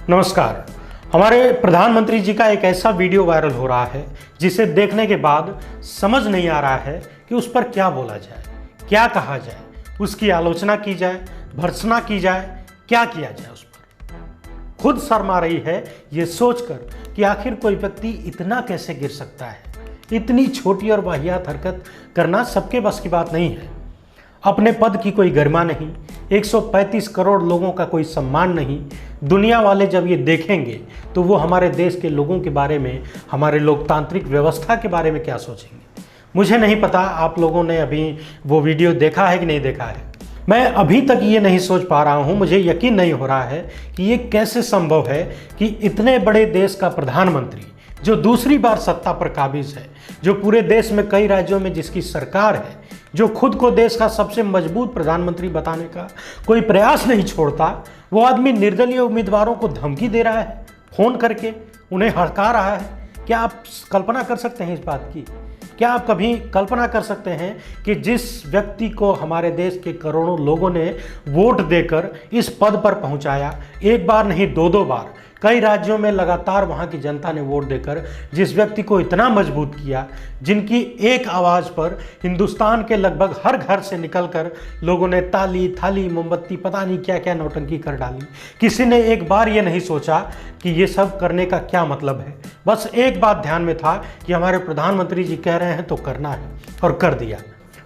नमस्कार। हमारे प्रधानमंत्री जी का एक ऐसा वीडियो वायरल हो रहा है जिसे देखने के बाद समझ नहीं आ रहा है कि उस पर क्या बोला जाए, क्या कहा जाए, उसकी आलोचना की जाए, भर्त्सना की जाए, क्या किया जाए। उस पर खुद शर्म आ रही है ये सोचकर कि आखिर कोई व्यक्ति इतना कैसे गिर सकता है। इतनी छोटी और वाहियात हरकत करना सबके बस की बात नहीं है। अपने पद की कोई गरिमा नहीं, 135 करोड़ लोगों का कोई सम्मान नहीं। दुनिया वाले जब ये देखेंगे तो वो हमारे देश के लोगों के बारे में, हमारे लोकतांत्रिक व्यवस्था के बारे में क्या सोचेंगे। मुझे नहीं पता आप लोगों ने अभी वो वीडियो देखा है कि नहीं देखा है। मैं अभी तक ये नहीं सोच पा रहा हूँ, मुझे यकीन नहीं हो रहा है कि ये कैसे संभव है कि इतने बड़े देश का प्रधानमंत्री जो दूसरी बार सत्ता पर काबिज है, जो पूरे देश में कई राज्यों में जिसकी सरकार है, जो खुद को देश का सबसे मजबूत प्रधानमंत्री बताने का कोई प्रयास नहीं छोड़ता, वो आदमी निर्दलीय उम्मीदवारों को धमकी दे रहा है, फोन करके उन्हें हड़का रहा है। क्या आप कल्पना कर सकते हैं इस बात की? क्या आप कभी कल्पना कर सकते हैं कि जिस व्यक्ति को हमारे देश के करोड़ों लोगों ने वोट देकर इस पद पर पहुंचाया, एक बार नहीं दो बार, कई राज्यों में लगातार वहां की जनता ने वोट देकर जिस व्यक्ति को इतना मजबूत किया, जिनकी एक आवाज़ पर हिंदुस्तान के लगभग हर घर से निकलकर लोगों ने ताली, थाली, मोमबत्ती, पता नहीं क्या क्या नौटंकी कर डाली। किसी ने एक बार ये नहीं सोचा कि ये सब करने का क्या मतलब है। बस एक बात ध्यान में था कि हमारे प्रधानमंत्री जी कह रहे हैं तो करना है, और कर दिया।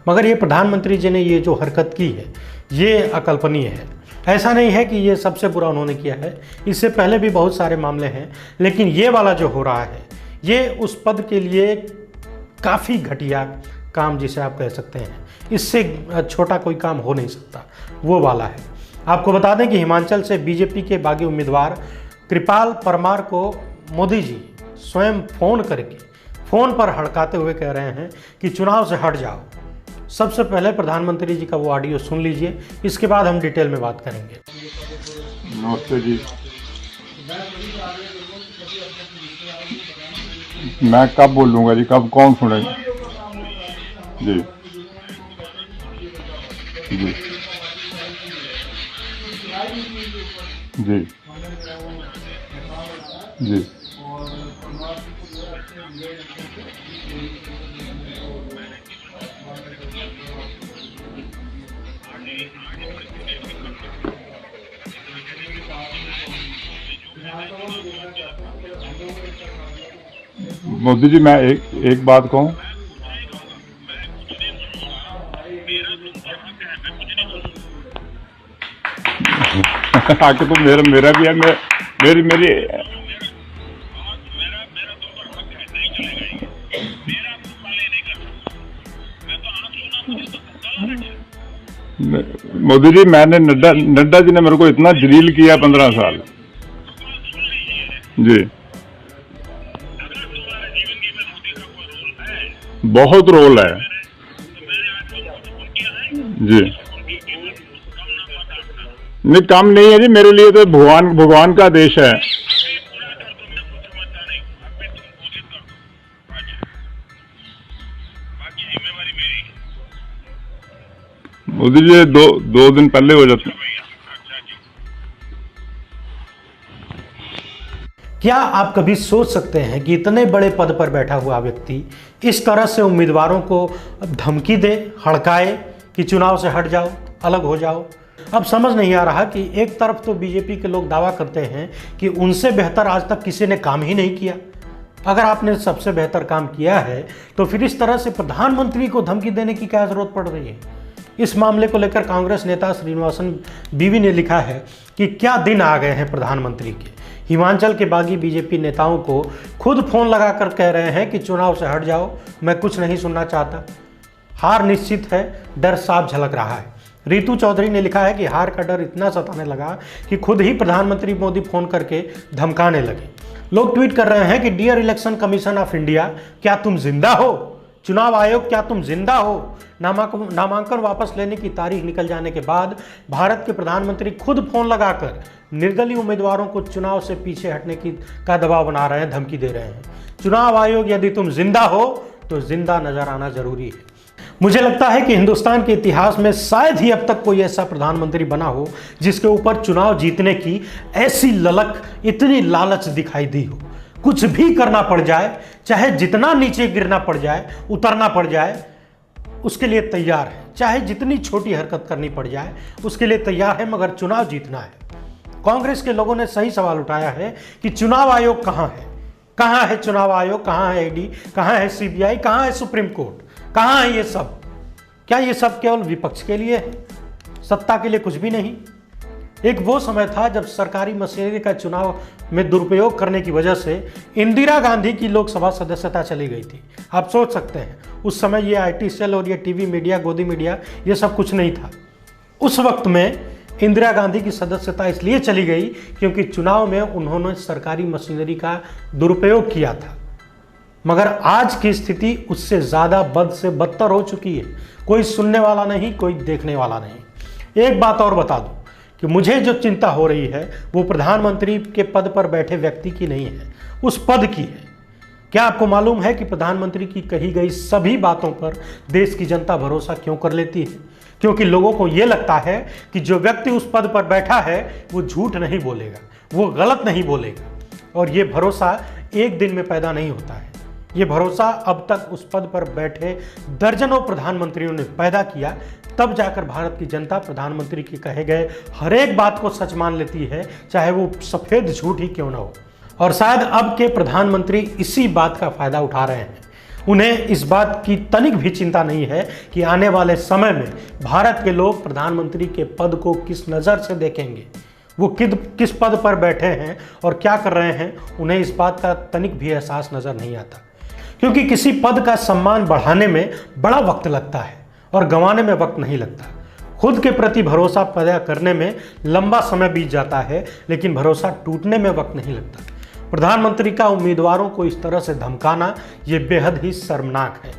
मगर ये प्रधानमंत्री जी ने ये जो हरकत की है ये अकल्पनीय है। ऐसा नहीं है कि ये सबसे बुरा उन्होंने किया है, इससे पहले भी बहुत सारे मामले हैं, लेकिन ये वाला जो हो रहा है ये उस पद के लिए काफ़ी घटिया काम जिसे आप कह सकते हैं। इससे छोटा कोई काम हो नहीं सकता, वो वाला है। आपको बता दें कि हिमाचल से बीजेपी के बागी उम्मीदवार कृपाल परमार को मोदी जी स्वयं फ़ोन पर हड़काते हुए कह रहे हैं कि चुनाव से हट जाओ। सबसे पहले प्रधानमंत्री जी का वो ऑडियो सुन लीजिए, इसके बाद हम डिटेल में बात करेंगे। नमस्ते जी। मैं कब बोलूँगा जी, कब कौन सुनेगा जी? जी जी जी मोदी जी, मैं एक बात कहूँ। आके तो मेरा भी है, मेरी मोदी जी, मैंने नड्डा जी ने मेरे को इतना जलील किया 15 साल जी। बहुत रोल है जी। नहीं, कम नहीं है जी, मेरे लिए तो भगवान का आदेश है। मोदी जी, दो दिन पहले हो जाते। क्या आप कभी सोच सकते हैं कि इतने बड़े पद पर बैठा हुआ व्यक्ति इस तरह से उम्मीदवारों को धमकी दे, हड़काए कि चुनाव से हट जाओ, अलग हो जाओ? अब समझ नहीं आ रहा कि एक तरफ तो बीजेपी के लोग दावा करते हैं कि उनसे बेहतर आज तक किसी ने काम ही नहीं किया। अगर आपने सबसे बेहतर काम किया है तो फिर इस तरह से प्रधानमंत्री को धमकी देने की क्या जरूरत पड़ रही है? इस मामले को लेकर कांग्रेस नेता श्रीनिवासन बीवी ने लिखा है कि क्या दिन आ गए हैं प्रधानमंत्री के। हिमाचल के बागी बीजेपी नेताओं को खुद फोन लगाकर कह रहे हैं कि चुनाव से हट जाओ, मैं कुछ नहीं सुनना चाहता। हार निश्चित है, डर साफ झलक रहा है। रितु चौधरी ने लिखा है कि हार का डर इतना सताने लगा कि खुद ही प्रधानमंत्री मोदी फोन करके धमकाने लगे। लोग ट्वीट कर रहे हैं कि dear election commission of India, क्या तुम जिंदा हो? चुनाव आयोग, क्या तुम जिंदा हो? नामांकन वापस लेने की तारीख निकल जाने के बाद भारत के प्रधानमंत्री खुद फोन लगाकर निर्दलीय उम्मीदवारों को चुनाव से पीछे हटने का दबाव बना रहे हैं, धमकी दे रहे हैं। चुनाव आयोग, यदि तुम जिंदा हो तो जिंदा नजर आना जरूरी है। मुझे लगता है कि हिंदुस्तान के इतिहास में शायद ही अब तक कोई ऐसा प्रधानमंत्री बना हो जिसके ऊपर चुनाव जीतने की ऐसी ललक, इतनी लालच दिखाई दी हो। कुछ भी करना पड़ जाए, चाहे जितना नीचे गिरना पड़ जाए, उतरना पड़ जाए, उसके लिए तैयार है। चाहे जितनी छोटी हरकत करनी पड़ जाए उसके लिए तैयार है, मगर चुनाव जीतना है। कांग्रेस के लोगों ने सही सवाल उठाया है कि चुनाव आयोग कहां है? कहां है चुनाव आयोग? कहां है ईडी? कहां है सीबीआई? कहां है सुप्रीम कोर्ट? कहां है ये सब? क्या ये सब केवल विपक्ष के लिए है, सत्ता के लिए कुछ भी नहीं? एक वो समय था जब सरकारी मशीनरी का चुनाव में दुरुपयोग करने की वजह से इंदिरा गांधी की लोकसभा सदस्यता चली गई थी। आप सोच सकते हैं उस समय ये आईटी सेल और ये टीवी मीडिया, गोदी मीडिया, ये सब कुछ नहीं था। उस वक्त में इंदिरा गांधी की सदस्यता इसलिए चली गई क्योंकि चुनाव में उन्होंने सरकारी मशीनरी का दुरुपयोग किया था। मगर आज की स्थिति उससे ज़्यादा बद से बदतर हो चुकी है। कोई सुनने वाला नहीं, कोई देखने वाला नहीं। एक बात और बता दूं कि मुझे जो चिंता हो रही है वो प्रधानमंत्री के पद पर बैठे व्यक्ति की नहीं है, उस पद की है। क्या आपको मालूम है कि प्रधानमंत्री की कही गई सभी बातों पर देश की जनता भरोसा क्यों कर लेती है? क्योंकि लोगों को ये लगता है कि जो व्यक्ति उस पद पर बैठा है वो झूठ नहीं बोलेगा, वो गलत नहीं बोलेगा। और ये भरोसा एक दिन में पैदा नहीं होता है। ये भरोसा अब तक उस पद पर बैठे दर्जनों प्रधानमंत्रियों ने पैदा किया, तब जाकर भारत की जनता प्रधानमंत्री के कहे गए हर एक बात को सच मान लेती है, चाहे वो सफ़ेद झूठ ही क्यों ना हो। और शायद अब के प्रधानमंत्री इसी बात का फायदा उठा रहे हैं। उन्हें इस बात की तनिक भी चिंता नहीं है कि आने वाले समय में भारत के लोग प्रधानमंत्री के पद को किस नज़र से देखेंगे, वो किस पद पर बैठे हैं और क्या कर रहे हैं। उन्हें इस बात का तनिक भी एहसास नज़र नहीं आता, क्योंकि किसी पद का सम्मान बढ़ाने में बड़ा वक्त लगता है और गंवाने में वक्त नहीं लगता। खुद के प्रति भरोसा पैदा करने में लंबा समय बीत जाता है, लेकिन भरोसा टूटने में वक्त नहीं लगता। प्रधानमंत्री का उम्मीदवारों को इस तरह से धमकाना ये बेहद ही शर्मनाक है।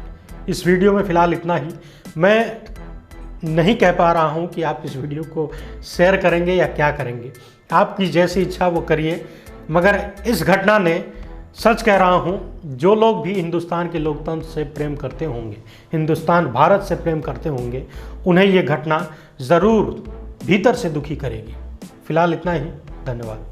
इस वीडियो में फ़िलहाल इतना ही। मैं नहीं कह पा रहा हूँ कि आप इस वीडियो को शेयर करेंगे या क्या करेंगे, आपकी जैसी इच्छा वो करिए। मगर इस घटना ने, सच कह रहा हूँ, जो लोग भी हिंदुस्तान के लोकतंत्र से प्रेम करते होंगे, हिंदुस्तान भारत से प्रेम करते होंगे, उन्हें ये घटना ज़रूर भीतर से दुखी करेगी। फिलहाल इतना ही। धन्यवाद।